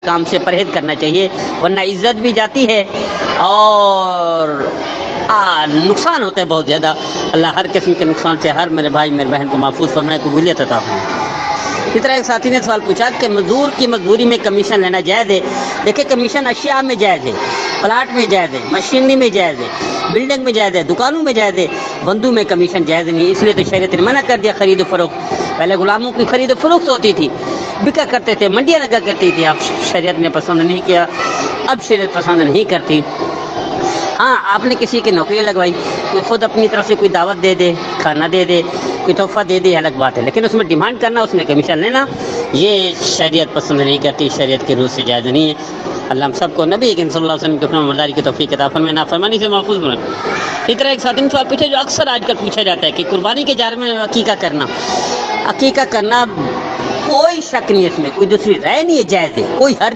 کام سے پرہیز کرنا چاہیے، ورنہ عزت بھی جاتی ہے اور نقصان ہوتا ہے بہت زیادہ۔ اللہ ہر قسم کے نقصان سے ہر میرے بھائی میرے بہن کو محفوظ فرمائے، قبولیت عطا فرمائے۔ اسی طرح ایک ساتھی نے سوال پوچھا کہ مزدور کی مزدوری میں کمیشن لینا جائز ہے؟ دیکھیں کمیشن اشیاء میں جائز ہے، پلاٹ میں جائز ہے، مشینری میں جائز ہے، بلڈنگ میں جائز ہے، دکانوں میں جائز ہے، بندوں میں کمیشن جائز نہیں، اس لیے تو شریعت نے منع کر دیا خرید و فروخت۔ پہلے غلاموں کی خرید و فروخت ہوتی تھی، بکا کرتے تھے، منڈیاں لگا کرتی تھی، اب شریعت نے پسند نہیں کیا، اب شریعت پسند نہیں کرتی۔ ہاں آپ نے کسی کی نوکری لگوائی، کوئی خود اپنی طرف سے کوئی دعوت دے دے، کھانا دے دے، کوئی تحفہ دے دے، الگ بات ہے، لیکن اس میں ڈیمانڈ کرنا، اس میں کمیشن لینا، یہ شریعت پسند نہیں کرتی، شریعت کے روح سے جائز نہیں ہے۔ اللہ ہم سب کو نبی کریم صلی اللہ علیہ وسلم کے فرمان برداری کی توفیق عطا فرمائے، نافرمانی سے محفوظ بنائے۔ اسی طرح ایک ساتھی نے سوال پوچھا جو اکثر آج کل پوچھا جاتا ہے کہ قربانی کے جار میں عقیقہ کرنا کوئی شک نہیں ہے، اس میں کوئی دوسری رائے نہیں ہے، جائز ہے، کوئی حرج